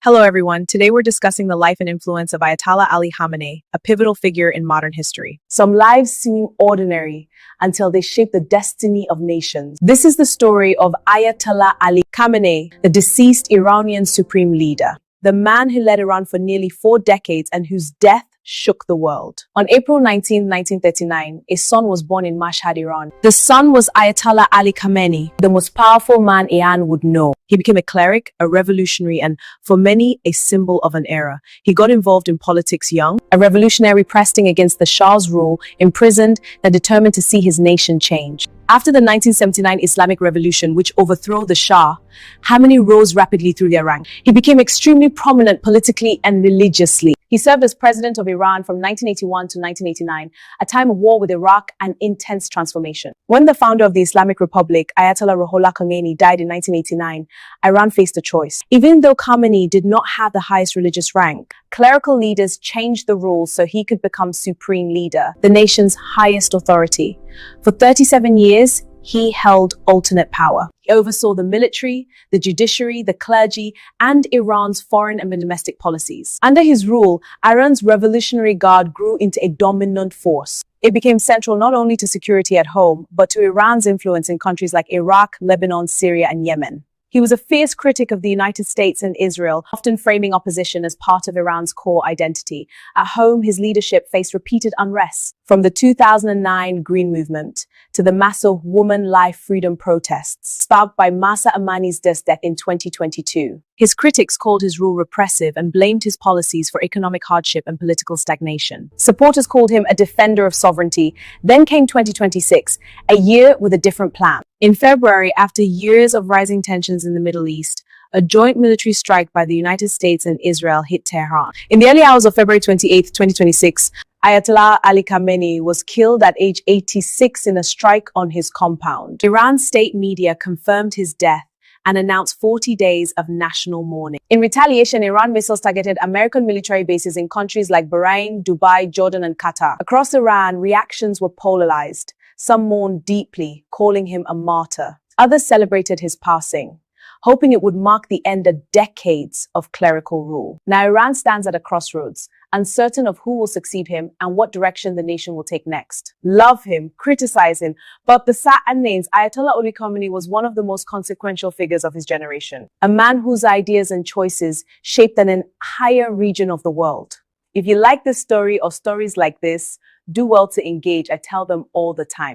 Hello, everyone. Today we're discussing the life and influence of Ayatollah Ali Khamenei, a pivotal figure in modern history. Some lives seem ordinary until they shape the destiny of nations. This is the story of Ayatollah Ali Khamenei, the deceased Iranian supreme leader, the man who led Iran for nearly 4 decades and whose death shook the world. On April 19, 1939, a son was born in Mashhad, Iran. The son was Ayatollah Ali Khamenei, the most powerful man Iran would know. He became a cleric, a revolutionary, and for many, a symbol of an era. He got involved in politics young, a revolutionary pressing against the Shah's rule, imprisoned, and determined to see his nation change. After the 1979 Islamic Revolution, which overthrew the Shah, Khamenei rose rapidly through their ranks. He became extremely prominent politically and religiously. He served as president of Iran from 1981 to 1989, a time of war with Iraq and intense transformation. When the founder of the Islamic Republic, Ayatollah Ali Khamenei, died in 1989, Iran faced a choice. Even though Khamenei did not have the highest religious rank, clerical leaders changed the rules so he could become supreme leader, the nation's highest authority. For 37 years, he held alternate power. He oversaw the military, the judiciary, the clergy, and Iran's foreign and domestic policies. Under his rule, Iran's Revolutionary Guard grew into a dominant force. It became central not only to security at home, but to Iran's influence in countries like Iraq, Lebanon, Syria, and Yemen. He was a fierce critic of the United States and Israel, often framing opposition as part of Iran's core identity. At home, his leadership faced repeated unrest, from the 2009 Green Movement to the massive woman life freedom protests sparked by Mahsa Amini's death in 2022. His critics called his rule repressive and blamed his policies for economic hardship and political stagnation. Supporters called him a defender of sovereignty. Then came 2026, a year with a different plan. In February, after years of rising tensions in the Middle East, a joint military strike by the United States and Israel hit Tehran. In the early hours of February 28, 2026, Ayatollah Ali Khamenei was killed at age 86 in a strike on his compound. Iran's state media confirmed his death and announced 40 days of national mourning. In retaliation, Iran missiles targeted American military bases in countries like Bahrain, Dubai, Jordan, and Qatar. Across Iran, reactions were polarized. Some mourned deeply, calling him a martyr. Others celebrated his passing, hoping it would mark the end of decades of clerical rule. Now, Iran stands at a crossroads, uncertain of who will succeed him and what direction the nation will take next. Love him, criticize him, but the sad names, Ayatollah Ali Khamenei was one of the most consequential figures of his generation, a man whose ideas and choices shaped an entire region of the world. If you like this story or stories like this, do well to engage. I tell them all the time.